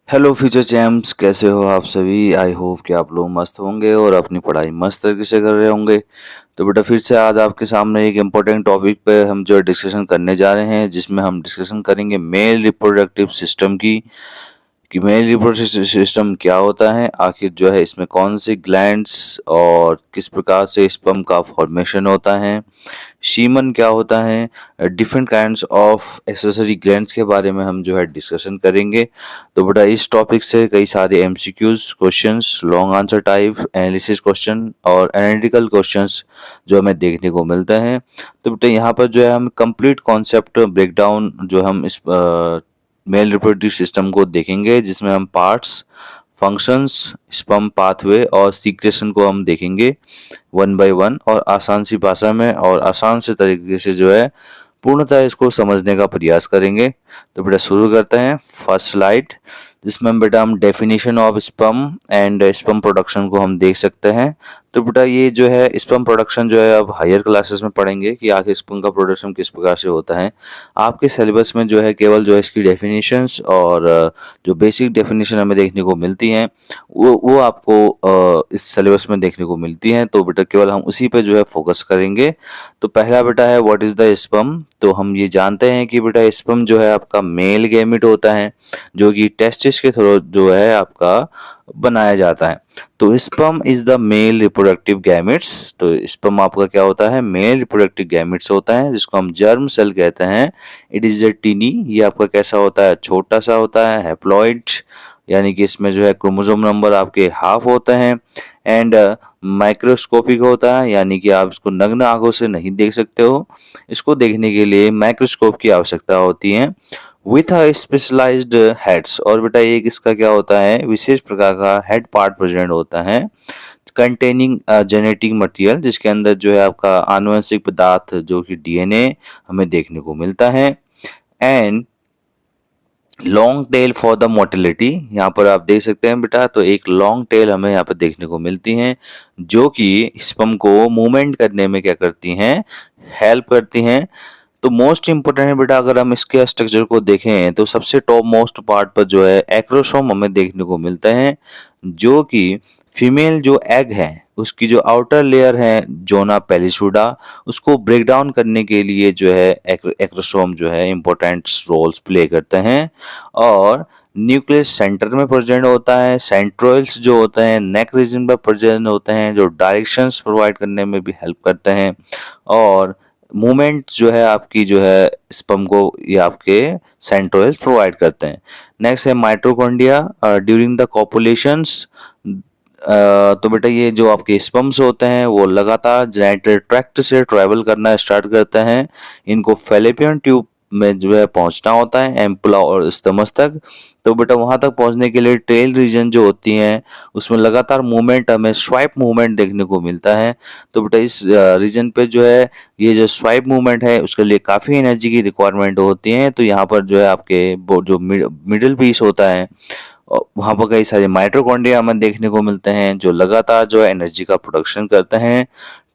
Hello future champs, कैसे हो आप सभी। आई होप कि आप लोग मस्त होंगे और अपनी पढ़ाई मस्त तरीके से कर रहे होंगे। तो बेटा फिर से आज आपके सामने एक इम्पोर्टेंट टॉपिक पे हम जो है डिस्कशन करने जा रहे हैं, जिसमें हम डिस्कशन करेंगे मेल रिप्रोडक्टिव सिस्टम की कि मेल रिप्रोडक्टिव सिस्टम क्या होता है, आखिर जो है इसमें कौन से ग्लैंड्स और किस प्रकार से स्पर्म का फॉर्मेशन होता है, शीमन क्या होता है, different kinds of accessory glands के बारे में हम जो है डिस्कशन करेंगे। तो बेटा इस टॉपिक से कई सारे MCQs questions, long answer type analysis question और एनालिटिकल क्वेश्चंस जो हमें देखने को मिलते हैं। तो बेटा यहाँ पर जो है हम कंप्लीट कॉन्सेप्ट ब्रेकडाउन जो हम इस मेल रिप्रोडक्टिव सिस्टम को देखेंगे, जिसमें हम पार्ट्स, फंक्शंस, स्पर्म पाथवे और सीक्रेशन को हम देखेंगे वन बाय वन, और आसान सी भाषा में और आसान से तरीके से जो है पूर्णतः इसको समझने का प्रयास करेंगे। तो बेटा शुरू करते हैं। फर्स्ट स्लाइड, जिसमें बेटा हम definition of sperm and sperm production को हम देख सकते हैं। तो बेटा ये जो है स्पर्म प्रोडक्शन जो है अब हायर क्लासेस में पढ़ेंगे कि आखिर स्पर्म का प्रोडक्शन किस प्रकार से होता है। आपके सिलेबस में जो है केवल जो है इसकी डेफिनेशंस और जो बेसिक डेफिनेशन हमें देखने को मिलती हैं वो आपको इस सिलेबस में देखने को मिलती हैं। तो बेटा केवल हम उसी पे जो है फोकस करेंगे। तो पहला बेटा है व्हाट इज द स्पर्म। तो हम ये जानते हैं कि बेटा स्पर्म जो है आपका मेल गैमेट होता है, जो कि टेस्टिस के थ्रू जो है आपका बनाया जाता है। तो sperm is the male reproductive gametes. तो स्पर्म आपका क्या होता है, मेल रिप्रोडक्टिव गैमेट्स होता है, जिसको हम जर्म सेल कहते हैं। इट इज अ टीनी, ये आपका कैसा होता है, छोटा सा होता है। हैप्लॉइड, यानी कि इसमें जो है क्रोमोसोम नंबर आपके हाफ होते हैं। एंड माइक्रोस्कोपिक होता है, यानी कि आप इसको नग्न आंखों से नहीं देख सकते हो, इसको देखने के लिए माइक्रोस्कोप की आवश्यकता होती है। विथ अ स्पेशलाइज्ड हेड्स, और बेटा एक इसका क्या होता है, विशेष प्रकार का हेड पार्ट प्रेजेंट होता है, कंटेनिंग जेनेटिक मटेरियल, जिसके अंदर जो है आपका आनुवंशिक पदार्थ जो कि डीएनए हमें देखने को मिलता है। And long tail for the motility, यहाँ पर आप देख सकते हैं बेटा, तो एक लॉन्ग टेल हमें यहाँ पर देखने को मिलती है, जो कि स्पर्म को मूवमेंट करने में क्या करती हैं, हेल्प करती हैं। तो मोस्ट इंपोर्टेंट है बेटा, अगर हम इसके स्ट्रक्चर को देखें तो सबसे टॉप मोस्ट पार्ट पर जो है एक्रोसोम हमें देखने को मिलता है, जो कि फीमेल जो एग है उसकी जो आउटर लेयर है जोना पेलिसुडा, उसको ब्रेक डाउन करने के लिए जो है एक्रोसोम जो है इंपॉर्टेंट रोल्स प्ले करते हैं। और न्यूक्लियस सेंटर में प्रेजेंट होता है। सेंट्रोइल्स जो होते हैं नेक रीजन पर प्रेजेंट होते हैं, जो डायरेक्शंस प्रोवाइड करने में भी हेल्प करते हैं। और मूवमेंट जो है आपकी जो है स्पर्म को ये आपके सेंट्रोइल्स प्रोवाइड करते हैं। नेक्स्ट है माइटोकॉन्ड्रिया ड्यूरिंग द कॉपुलेशंस। तो बेटा ये जो आपके स्पर्म्स होते हैं वो लगातार जेनिटल ट्रैक्ट से ट्रैवल करना स्टार्ट करते हैं। इनको फैलोपियन ट्यूब में जो है पहुंचना होता है, एम्पुला और स्टमस तक। तो बेटा वहां तक पहुंचने के लिए टेल रीजन जो होती है उसमें लगातार मूवमेंट, हमें स्वाइप मूवमेंट देखने को मिलता है। तो बेटा इस रीजन पे जो है ये जो स्वाइप मूवमेंट है उसके लिए काफ़ी एनर्जी की रिक्वायरमेंट होती है। तो यहाँ पर जो है आपके जो मिडिल पीस होता है वहाँ पर कई सारे माइटोकॉन्ड्रिया हमें देखने को मिलते हैं, जो लगातार जो है एनर्जी का प्रोडक्शन करते हैं।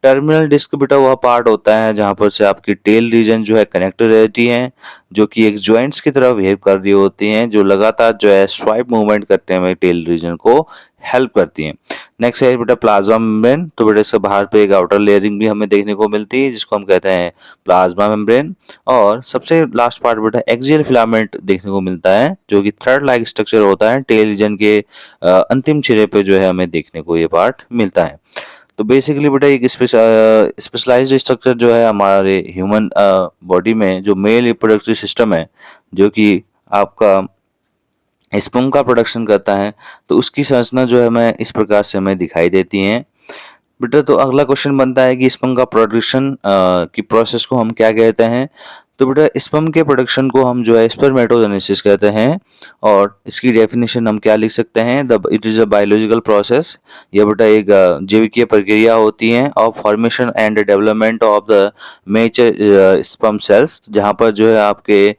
टर्मिनल डिस्क बेटा वह पार्ट होता है जहाँ पर से आपकी टेल रीजन जो है कनेक्टेड रहती है, जो कि एक जॉइंट्स की तरह बिहेव कर रही होती हैं, जो लगातार जो है स्वाइप मूवमेंट करते हैं टेल रीजन को हेल्प करती हैं। नेक्स्ट है बेटा प्लाज्मा मेम्ब्रेन। तो बेटा इसके बाहर पे एक आउटर लेयरिंग भी हमें देखने को मिलती है, जिसको हम कहते हैं प्लाज्मा मेम्ब्रेन। और सबसे लास्ट पार्ट बेटा एक्सियल फिलामेंट देखने को मिलता है, जो कि थ्रेड लाइक स्ट्रक्चर होता है। टेल रीजन के अंतिम सिरे पे जो है हमें देखने को ये पार्ट मिलता है। तो बेसिकली बेटा एक स्पेशलाइज्ड स्ट्रक्चर जो है हमारे ह्यूमन बॉडी में, जो मेल रिप्रोडक्टिव सिस्टम है, जो कि आपका स्पर्म का प्रोडक्शन करता है, तो उसकी संरचना जो है हमें इस प्रकार से हमें दिखाई देती है। बेटा तो अगला क्वेश्चन बनता है कि स्पर्म का प्रोडक्शन की प्रोसेस को हम क्या कहते हैं। तो बेटा स्पर्म के प्रोडक्शन को हम जो है स्पर्मेटोजेनेसिस कहते हैं। और इसकी डेफिनेशन हम क्या लिख सकते हैं, the it is a biological process. यह बेटा एक जैविकीय प्रक्रिया होती है of formation and development of the mature sperm cells, जहाँ पर जो है आपके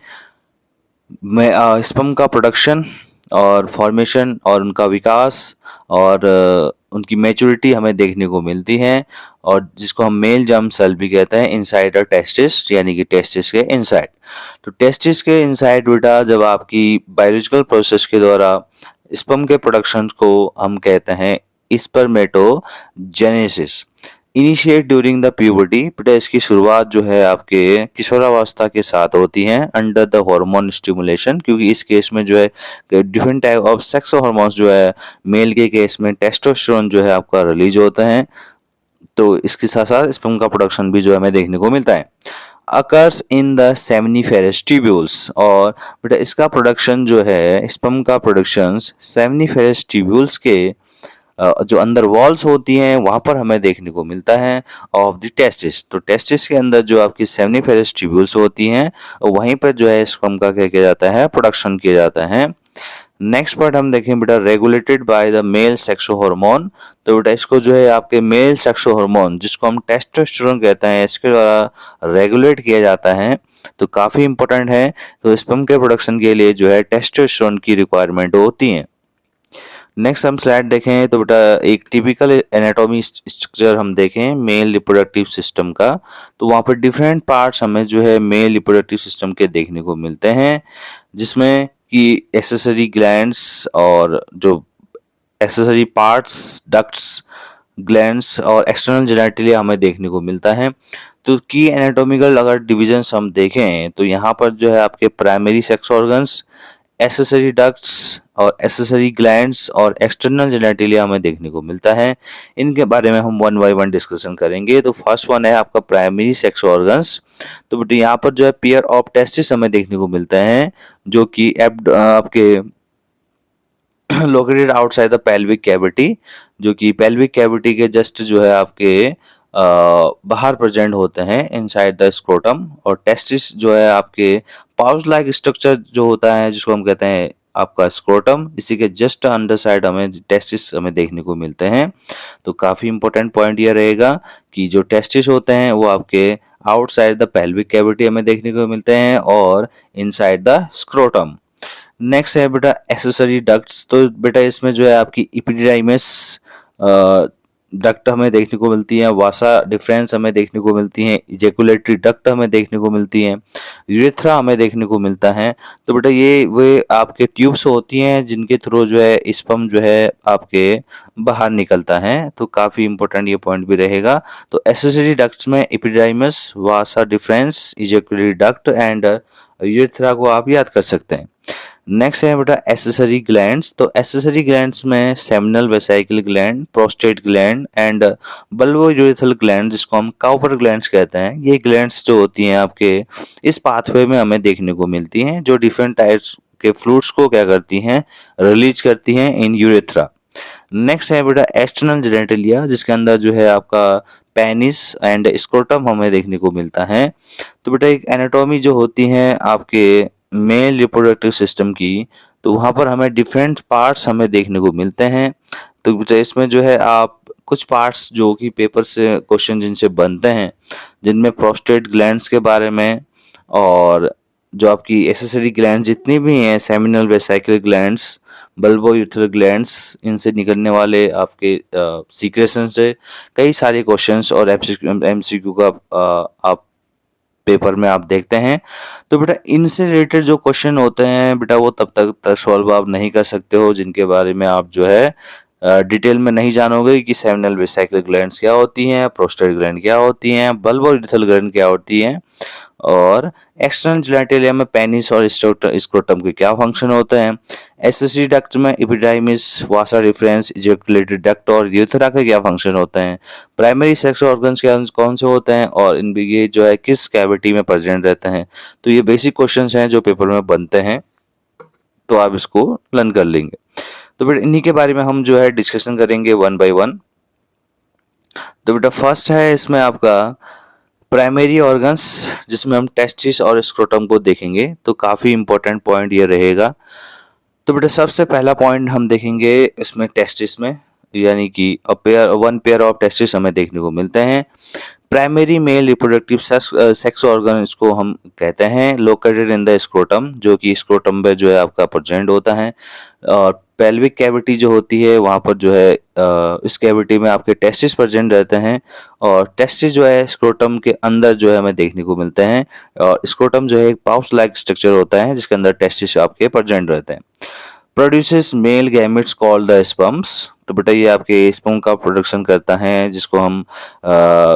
में स्पर्म का प्रोडक्शन और फॉर्मेशन और उनका विकास और उनकी मैच्योरिटी हमें देखने को मिलती है, और जिसको हम मेल जर्म सेल भी कहते हैं इनसाइड द टेस्टिस, यानी कि टेस्टिस के इनसाइड। तो टेस्टिस के इनसाइड बेटा जब आपकी बायोलॉजिकल प्रोसेस के द्वारा स्पर्म के प्रोडक्शन को हम कहते हैं spermatogenesis, initiate during the puberty. बेटा इसकी शुरुआत जो है आपके किशोरावस्था के साथ होती है अंडर द हार्मोन स्टिमुलेशन, क्योंकि इस केस में जो है different type of sex hormones जो है, मेल के केस में टेस्टोस्टेरोन जो है आपका रिलीज होता है, तो इसके साथ साथ स्पर्म का प्रोडक्शन भी जो है हमें देखने को मिलता है। Occurs in the seminiferous tubules, और बेटा इसका प्रोडक्शन जो है स्पर्म का प्रोडक्शन सेमिनिफेरस ट्यूब्यूल्स के जो अंदर वॉल्स होती हैं वहां पर हमें देखने को मिलता है ऑफ द टेस्टिस। तो टेस्टिस के अंदर जो आपकी सेमिनिफेरस ट्यूब्यूल्स होती हैं वहीं पर जो है स्पर्म का क्या किया जाता है, प्रोडक्शन किया जाता है। नेक्स्ट पार्ट हम देखें बेटा, regulated by the male sex hormone. तो बेटा इसको जो है आपके मेल सेक्सो हार्मोन जिसको हम टेस्टोस्टेरोन कहते हैं इसके द्वारा रेगुलेट किया जाता है, तो काफी इंपॉर्टेंट है। तो स्पर्म के प्रोडक्शन के लिए जो है टेस्टोस्टेरोन की रिक्वायरमेंट होती है। नेक्स्ट हम स्लाइड देखें तो बेटा एक टिपिकल एनाटॉमी स्ट्रक्चर हम देखें मेल रिप्रोडक्टिव सिस्टम का, तो वहाँ पर डिफरेंट पार्ट्स हमें जो है मेल रिप्रोडक्टिव सिस्टम के देखने को मिलते हैं, जिसमें कि एक्सेसरी ग्लैंड्स और जो एक्सेसरी पार्ट्स, डक्ट्स, ग्लैंड्स और एक्सटर्नल जेनेटिलिया हमें देखने को मिलता है। तो की एनाटॉमिकल अगर डिविजन्स हम देखें तो यहाँ पर जो है आपके primary sex organs, accessory ducts और एक्सेसरी ग्लैंड्स और एक्सटर्नल जेनेटिलिया हमें देखने को मिलता है। इनके बारे में हम वन बाय वन डिस्कशन करेंगे। तो फर्स्ट वन है आपका प्राइमरी सेक्स ऑर्गन्स। तो बेटे यहाँ पर जो है पेयर ऑफ टेस्टिस हमें देखने को मिलता है, जो कि आपके located outside the pelvic cavity, जो कि पेल्विक कैविटी के जस्ट जो है आपके बाहर प्रेजेंट होते हैं इनसाइड द स्क्रोटम। और टेस्टिस जो है आपके पाउच लाइक स्ट्रक्चर जो होता है जिसको हम कहते हैं आपका स्क्रोटम, इसी के जस्ट अंडर साइड हमें टेस्टिस हमें देखने को मिलते हैं। तो काफी इंपॉर्टेंट पॉइंट ये रहेगा कि जो टेस्टिस होते हैं वो आपके आउटसाइड द पेल्विक कैविटी हमें देखने को मिलते हैं और इनसाइड द स्क्रोटम। नेक्स्ट है बेटा एक्सेसरी डक्ट्स। तो बेटा इसमें जो है आपकी इपिडिडाइमिस डक्ट हमें देखने को मिलती है, वासा डिफरेंस हमें देखने को मिलती है, इजेकुलेटरी डक्ट हमें देखने को मिलती है, यूरेथ्रा हमें देखने को मिलता है। तो बेटा ये वे आपके ट्यूब्स होती हैं जिनके थ्रू जो है स्पर्म जो है आपके बाहर निकलता है। तो काफी इंपॉर्टेंट ये पॉइंट भी रहेगा। तो एक्सेसरी डक्ट्स में epididymis, vasa deferens, ejaculatory duct and urethra को आप याद कर सकते हैं। नेक्स्ट है बेटा एसेसरी ग्लैंड्स। तो एसेसरी ग्लैंड्स में seminal vesicle gland, prostate gland and bulbourethral gland जिसको हम काउपर ग्लैंड्स कहते हैं, ये ग्लैंड्स जो होती हैं आपके इस पाथवे में हमें देखने को मिलती हैं, जो डिफरेंट टाइप्स के फ्लूइड्स को क्या करती हैं, रिलीज करती हैं इन यूरेथ्रा। नेक्स्ट है बेटा एक्सटर्नल जेनेटिलिया जिसके अंदर जो है आपका पेनिस एंड स्क्रोटम हमें देखने को मिलता है। तो बेटा एक एनाटॉमी जो होती है आपके मेल रिप्रोडक्टिव सिस्टम की, तो वहाँ पर हमें डिफरेंट पार्ट्स हमें देखने को मिलते हैं। तो बेटा इसमें जो है आप कुछ पार्ट्स जो कि पेपर से क्वेश्चन जिनसे बनते हैं, जिनमें प्रोस्टेट ग्लैंड्स के बारे में और जो आपकी एक्सेसरी ग्लैंड जितनी भी हैं, seminal vesicle glands, bulbourethral glands, इनसे निकलने वाले आपके सीक्रेशन से कई सारे क्वेश्चंस और एमसीक्यू का आप पेपर में आप देखते हैं। तो बेटा इनसे रिलेटेड जो क्वेश्चन होते हैं बेटा वो तब तक सॉल्व आप नहीं कर सकते हो जिनके बारे में आप जो है डिटेल में नहीं जानोगे कि सेमिनल वेसाइकल ग्लैंड्स क्या होती हैं, प्रोस्टेट ग्लैंड क्या होती हैं, बल्बोयूरेथ्रल ग्लैंड क्या होती हैं, और एक्सटर्नल जेनेटिलिया में पेनिस और स्क्रोटम के क्या फंक्शन होते हैं, एसेसरी डक्ट में एपिडाइमिस, वासा डिफरेंस, इजैकुलेटरी डक्ट और यूरेथ्रा के क्या फंक्शन होते हैं, प्राइमरी सेक्स ऑर्गन्स क्या कौन से होते हैं और इन ये जो है किस कैविटी में प्रेजेंट रहते हैं। तो ये बेसिक क्वेश्चंस हैं जो पेपर में बनते हैं, तो आप इसको लर्न कर लेंगे। तो बेटा इन्हीं के बारे में हम जो है डिस्कशन करेंगे वन बाय वन। तो बेटा फर्स्ट है इसमें आपका प्राइमरी ऑर्गन्स जिसमें हम टेस्टिस और स्क्रोटम को देखेंगे। तो काफ़ी इंपॉर्टेंट पॉइंट ये रहेगा। तो बेटा सबसे पहला पॉइंट हम देखेंगे इसमें टेस्टिस में, यानी कि वन पेयर ऑफ टेस्टिस हमें देखने को मिलते हैं। Primary male reproductive sex organ इसको हम कहते हैं, लोकेटेड इन द स्क्रोटम, जो कि स्क्रोटम पे जो है आपका प्रेजेंट होता है। और पेल्विक कैविटी जो होती है वहाँ पर जो है इस कैविटी में आपके टेस्टिस प्रेजेंट रहते हैं, और टेस्टिस जो है स्क्रोटम के अंदर जो है हमें देखने को मिलते हैं। और स्क्रोटम जो है एक पाउच लाइक स्ट्रक्चर होता है जिसके अंदर टेस्टिस आपके प्रेजेंट रहते हैं। Produces male gametes called the sperms. तो बेटा ये आपके स्पर्म का प्रोडक्शन करता है, जिसको हम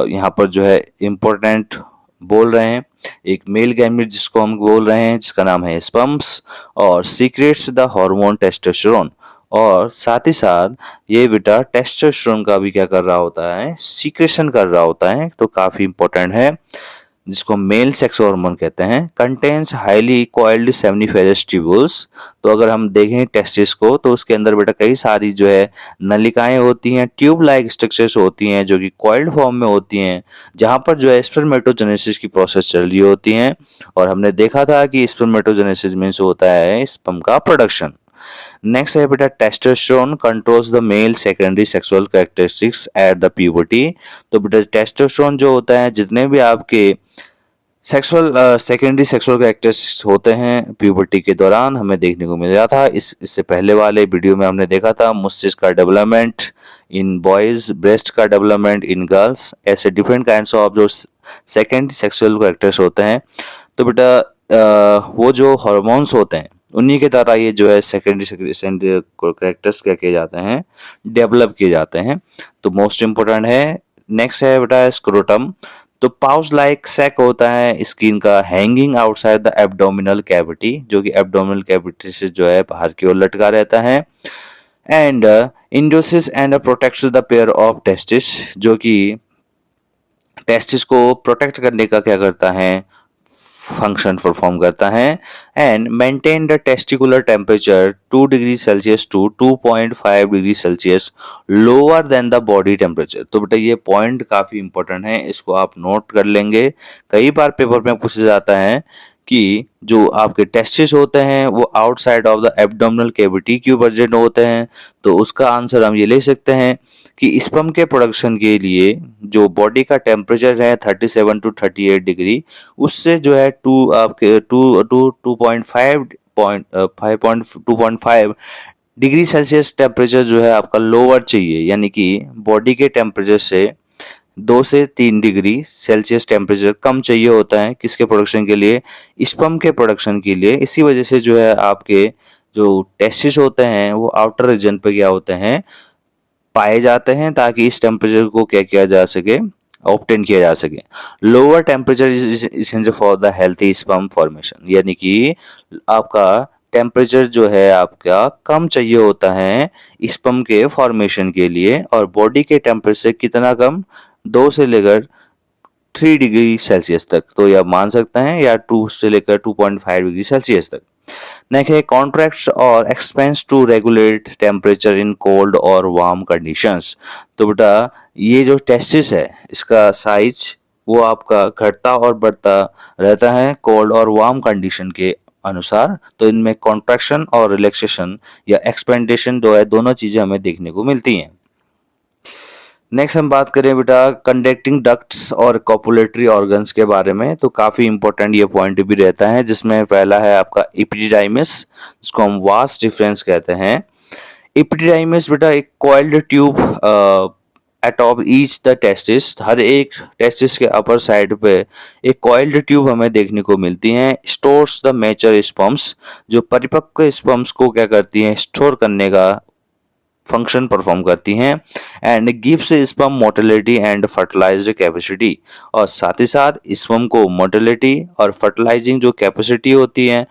यहाँ पर जो है इम्पोर्टेंट बोल रहे हैं। एक मेल गैमेट जिसको हम बोल रहे हैं जिसका नाम है स्पर्म्स, और सीक्रेट्स द हार्मोन टेस्टोस्टेरोन। और साथ ही साथ ये बेटा टेस्टोस्टेरोन का भी क्या कर रहा होता है, सीक्रेशन कर रहा होता है, तो काफी इंपॉर्टेंट है, जिसको मेल सेक्स हार्मोन कहते हैं। Contains highly coiled seminiferous tubules. तो अगर हम देखें टेस्टिस को तो उसके अंदर बेटा कई सारी जो है नलिकाएं होती हैं, ट्यूब लाइक स्ट्रक्चर्स होती हैं जो कि कॉइल्ड फॉर्म में होती हैं, जहां पर जो है स्पर्मेटोजेनेसिस की प्रोसेस चल रही होती है। और हमने देखा था कि स्पर्मेटोजेनेसिस मीन्स होता है स्पर्म का प्रोडक्शन। नेक्स्ट है बेटा testosterone controls the male secondary sexual characteristics at the puberty. तो बेटा टेस्टोस्टेरोन जो होता है जितने भी आपके सेक्सुअल सेकेंडरी सेक्सुअल कैरेक्टरिस्टिक्स होते हैं प्यूबर्टी के दौरान हमें देखने को मिल रहा था। इससे पहले वाले वीडियो में हमने देखा था मस्तिष्क का डेवलपमेंट इन बॉयज, ब्रेस्ट का डेवलपमेंट इन गर्ल्स, ऐसे डिफरेंट काइंड्स ऑफ जो सेकेंडरी सेक्सुअल कैरेक्टर्स होते हैं। तो बेटा वो जो हार्मोन्स होते हैं उन्हीं के द्वारा ये जो है सेकेंडरी कैरेक्टर्स क्या किए जाते हैं, डेवलप किए जाते हैं। तो मोस्ट इंपोर्टेंट है। नेक्स्ट है बेटा स्क्रोटम। तो पाउच लाइक सैक होता है स्किन का, hanging outside the abdominal cavity, जो कि एब्डोमिनल कैविटी से जो है बाहर की ओर लटका रहता है। And induces and protects the pair of testis, जो कि टेस्टिस को प्रोटेक्ट करने का क्या करता है, फंक्शन परफॉर्म करता है। And maintain the testicular temperature 2 degree celsius to 2.5 degree celsius lower than the body temperature. तो बेटा ये पॉइंट काफी इंपॉर्टेंट है, इसको आप नोट कर लेंगे। कई बार पेपर में पूछा जाता है कि जो आपके टेस्टिस होते हैं वो outside of the abdominal cavity क्यों प्रेजेंट होते हैं। तो उसका आंसर हम ये ले सकते हैं कि स्पर्म के प्रोडक्शन के लिए जो बॉडी का टेम्परेचर है 37 टू 38 डिग्री, उससे जो है 2.5 डिग्री सेल्सियस टेम्परेचर जो है आपका लोअर चाहिए, यानी कि बॉडी के टेम्परेचर से 2 से 3 डिग्री सेल्सियस टेम्परेचर कम चाहिए होता है किसके प्रोडक्शन के लिए, स्पर्म के प्रोडक्शन के लिए। इसी वजह से जो है आपके जो टेस्टिस होते हैं वो आउटर रीजन पे क्या होते हैं, पाए जाते हैं, ताकि इस टेम्परेचर को क्या किया जा सके, ऑब्टेन किया जा सके। Lower temperature is essential for the healthy sperm formation, यानी कि आपका टेम्परेचर जो है आपका कम चाहिए होता है स्पर्म के फॉर्मेशन के लिए, और बॉडी के टेम्परेचर से कितना कम, 2 से लेकर 3 डिग्री सेल्सियस तक। तो ये आप मान सकते हैं, या 2 से लेकर 2.5 डिग्री सेल्सियस तक। नेक्स्ट है कॉन्ट्रैक्ट्स और expense to regulate temperature in cold और वार्म कंडीशंस। तो बेटा ये जो टेस्टिस है इसका साइज वो आपका घटता और बढ़ता रहता है कोल्ड और वार्म कंडीशन के अनुसार। तो इनमें कॉन्ट्रैक्शन और रिलैक्सेशन या एक्सपेंडेशन जो है दोनों चीजें हमें देखने को मिलती हैं। नेक्स्ट हम बात करें बेटा कंडक्टिंग डक्ट्स और कॉपुलेटरी ऑर्गन्स के बारे में। तो काफी इंपॉर्टेंट ये पॉइंट भी रहता है, जिसमें पहला है आपका एपिडिडाइमिस, जिसको हम वास्ट डिफरेंस कहते हैं। एपिडिडाइमिस बेटा एक coiled tube atop each the testis, हर एक टेस्टिस के अपर साइड पे एक कॉइल्ड ट्यूब हमें देखने को मिलती हैं। स्टोर्स द मैच्योर स्पर्म्स, जो परिपक्व स्पर्म्स को क्या करती हैं, स्टोर करने का फंक्शन परफॉर्म करती हैं। And gives sperm motility and fertilized capacity, और साथ ही साथ स्पर्म को मोटिलिटी और फर्टिलाइजिंग जो कैपेसिटी होती है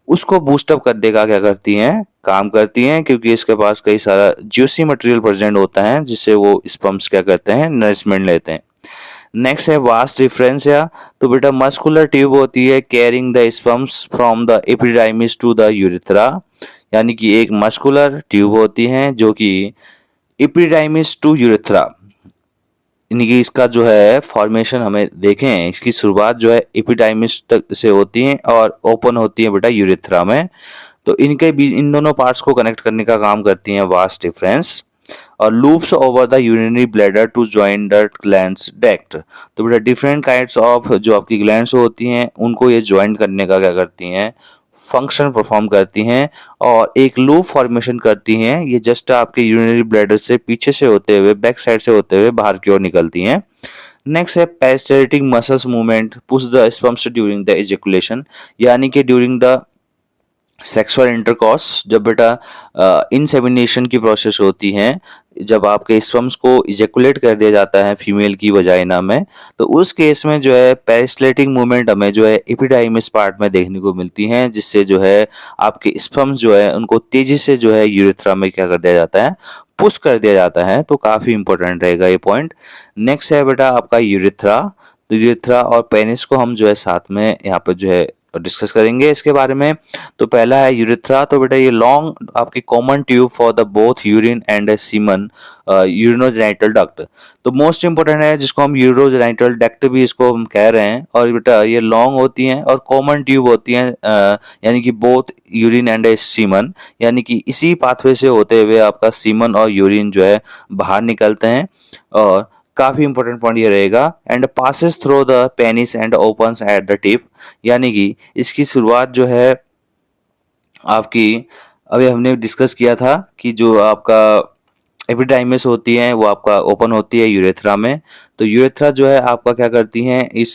उसको बूस्टअप करने का क्या करती हैं, काम करती हैं, क्योंकि इसके पास कई सारा ज्यूसी मटेरियल प्रेजेंट होता है जिससे वो स्पर्म्स क्या करते हैं, नरिशमेंट लेते हैं। नेक्स्ट है वास्ट डिफरेंस या, तो बेटा मस्कुलर ट्यूब होती है carrying the sperms from the epididymis to the urethra, यानी कि एक मस्कुलर ट्यूब होती है जो कि एपिडाइमिस टू यूरेथ्रा, यानी कि इसका जो है फॉर्मेशन हमें देखें, इसकी शुरुआत जो है एपिडाइमिस तक से होती है और ओपन होती है बेटा यूरेथ्रा में। तो इनके बीच इन दोनों पार्ट्स को कनेक्ट करने का काम करती हैं वास्ट डिफरेंस। और loops over the urinary bladder to join the glands duct. तो बेटा डिफरेंट काइंड्स ऑफ जो आपकी ग्लैंड्स होती हैं उनको ये ज्वाइन करने का क्या करती हैं, फंक्शन परफॉर्म करती हैं और एक लूप फॉर्मेशन करती हैं। ये जस्ट आपके यूरिनरी ब्लैडर से पीछे से होते हुए, बैक साइड से होते हुए बाहर की ओर निकलती हैं। नेक्स्ट है peristaltic muscles movement push the sperms during the ejaculation, यानी कि ड्यूरिंग द सेक्सुअल इंटरकॉर्स जब बेटा इंसेमिनेशन की प्रोसेस होती है, जब आपके स्पर्म्स को इजेकुलेट कर दिया जाता है फीमेल की वजाइना में, तो उस केस में जो है पेरिस्टैल्टिक मूवमेंट हमें जो है एपिडाइमिस पार्ट में देखने को मिलती है, जिससे जो है आपके स्पर्म्स जो है उनको तेजी से जो है यूरेथ्रा में क्या कर दिया जाता है, पुश कर दिया जाता है। तो काफी इंपॉर्टेंट रहेगा ये पॉइंट। नेक्स्ट है बेटा आपका यूरेथ्रा। तो यूरेथ्रा और पेनिस को हम जो है साथ में यहाँ पे जो है डिस्कस करेंगे इसके बारे में। तो पहला है यूरेथ्रा। तो बेटा ये लॉन्ग आपकी common tube for the both urine and semen, urinogenital duct. तो मोस्ट इंपोर्टेंट है जिसको हम यूरोजेनिटल डक्ट भी इसको हम कह रहे हैं। और बेटा ये लॉन्ग होती हैं और कॉमन ट्यूब होती हैं, यानी कि बोथ यूरिन एंड सीमन, यानी कि इसी पाथवे से होते हुए आपका सीमन और यूरिन जो है बाहर निकलते हैं। और काफी इंपॉर्टेंट पॉइंट ये रहेगा, and passes through the penis and opens at the tip, यानी कि इसकी शुरुआत जो है आपकी, अभी हमने डिस्कस किया था कि जो आपका एपिडाइमिस होती है वो आपका ओपन होती है यूरेथ्रा में। तो यूरेथ्रा जो है आपका क्या करती हैं, इस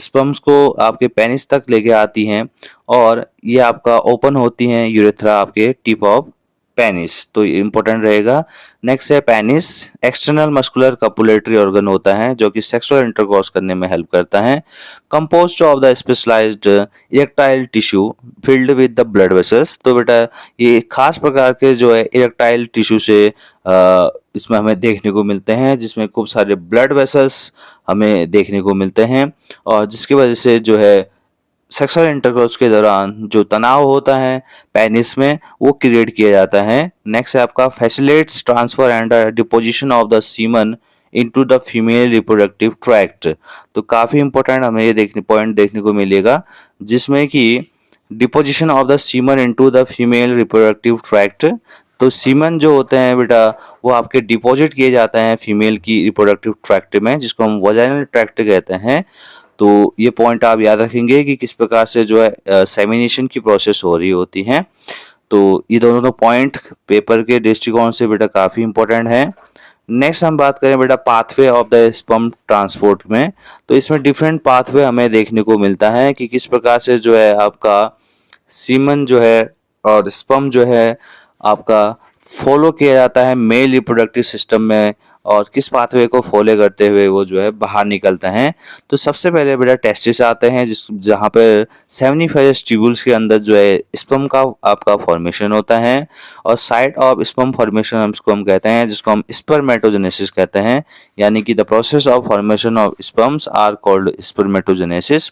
स्पर्म्स को आपके पेनिस तक लेके आती हैं और ये आपका ओपन होती हैं यूरेथ्रा आपके टिप ऑफ पेनिस। तो इम्पोर्टेंट रहेगा। नेक्स्ट है penis, external muscular copulatory organ होता है जो कि सेक्सुअल इंटरकॉर्स करने में हेल्प करता है। Composed of the specialized erectile tissue filled with the blood vessels. तो बेटा ये खास प्रकार के जो है इरेक्टाइल टिश्यू से इसमें हमें देखने को मिलते हैं, जिसमें खूब सारे ब्लड वेसल्स हमें देखने को मिलते हैं और जिसकी वजह से जो है सेक्सुअल इंटरकोर्स के दौरान जो तनाव होता है पेनिस में वो क्रिएट किया जाता है। नेक्स्ट है आपका facilitates transfer and deposition of the semen into the female reproductive tract. तो काफी इंपॉर्टेंट हमें ये पॉइंट देखने को मिलेगा, जिसमें कि deposition of the semen into the female reproductive tract. तो सीमन जो होते हैं बेटा वो आपके डिपॉजिट किए जाते हैं फीमेल की रिप्रोडक्टिव ट्रैक्ट में, जिसको हम वजाइनल ट्रैक्ट कहते हैं। तो ये पॉइंट आप याद रखेंगे कि किस प्रकार से जो है सेमिनेशन की प्रोसेस हो रही होती है। तो ये दोनों पॉइंट पेपर के दृष्टिकोण से बेटा काफी इंपॉर्टेंट है। नेक्स्ट हम बात करें बेटा pathway of the sperm transport में। तो इसमें डिफरेंट पाथवे हमें देखने को मिलता है कि किस प्रकार से जो है आपका सीमन जो है और स्पर्म जो है आपका फॉलो किया जाता है मेल रिप्रोडक्टिव सिस्टम में, और किस पाथवे को फॉलो करते हुए वो जो है बाहर निकलते हैं। तो सबसे पहले बेटा टेस्टिस आते हैं, जिस जहाँ पर सेमिनिफेरस ट्यूब्यूल्स के अंदर जो है स्पर्म का आपका फॉर्मेशन होता है, और साइट ऑफ स्पर्म फॉर्मेशन हम कहते हैं, जिसको हम स्पर्मेटोजेनेसिस कहते हैं, यानी कि the process of formation of sperms are called spermatogenesis.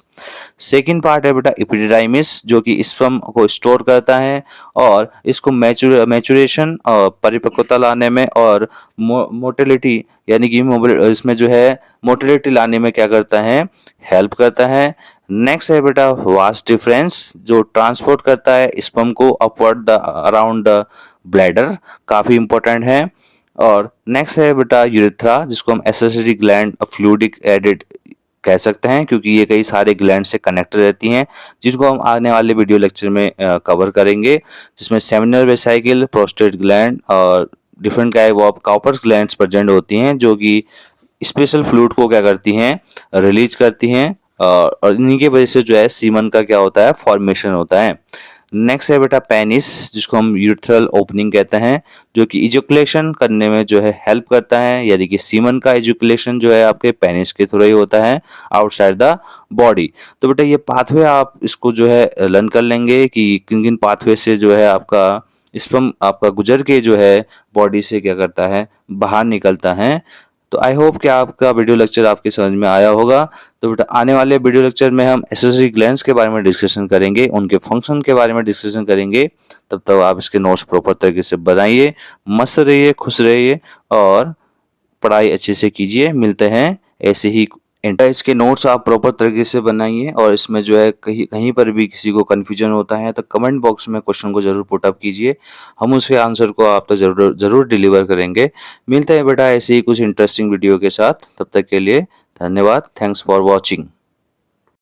Second part है बेटा एपिडिडाइमिस, जो कि स्पर्म को स्टोर करता है और इसको मैचुरेशन और परिपक्वता लाने में और मोटिलिटी यानी कि इसमें जो है मोटिलिटी लाने में क्या करता है, हेल्प करता है। नेक्स्ट है बेटा वास्ट डिफरेंस, जो ट्रांसपोर्ट करता है स्पर्म को upward the around the bladder, काफी इंपॉर्टेंट है। और नेक्स्ट है बेटा यूरेथ्रा, जिसको हम एसेसरी ग्लैंड फ्लूइडिक एडिड कह सकते हैं, क्योंकि ये कई सारे ग्लैंड से कनेक्ट रहती हैं, जिनको हम आने वाले वीडियो लेक्चर में कवर करेंगे, जिसमें सेमिनल वेसाइकिल, प्रोस्टेट ग्लैंड और different type of Cowper's glands present होती हैं, जो कि स्पेशल फ्लूइड को क्या करती हैं, रिलीज करती हैं, और इन्हीं की वजह से जो है सीमन का क्या होता है, फॉर्मेशन होता है। नेक्स्ट है बेटा पेनिस, जिसको हम यूरेथ्रल ओपनिंग कहते हैं, जो कि इजुकुलेशन करने में जो है हेल्प करता है, यानी कि सीमन का इजुकुलेशन जो है आपके पेनिस के थ्रू ही होता है आउटसाइड द बॉडी। तो बेटा ये पाथवे आप इसको जो है लर्न कर लेंगे कि किन किन पाथवे से जो है आपका स्पर्म आपका गुजर के जो है बॉडी से क्या करता है, बाहर निकलता है। तो आई होप कि आपका वीडियो लेक्चर आपके समझ में आया होगा। तो बेटा आने वाले वीडियो लेक्चर में हम एसेसरी ग्लैंड्स के बारे में डिस्कशन करेंगे, उनके फंक्शन के बारे में डिस्कशन करेंगे। तब तक आप इसके नोट्स प्रॉपर तरीके से बनाइए, मस्त रहिए, खुश रहिए और पढ़ाई अच्छे से कीजिए। मिलते हैं ऐसे ही इसके नोट्स आप प्रॉपर तरीके से बनाइए और इसमें जो है कहीं कहीं पर भी किसी को कन्फ्यूजन होता है तो कमेंट बॉक्स में क्वेश्चन को ज़रूर पुट अप कीजिए। हम उसके आंसर को आप तक ज़रूर ज़रूर डिलीवर करेंगे। मिलते हैं बेटा ऐसे ही कुछ इंटरेस्टिंग वीडियो के साथ, तब तक के लिए धन्यवाद। Thanks for watching.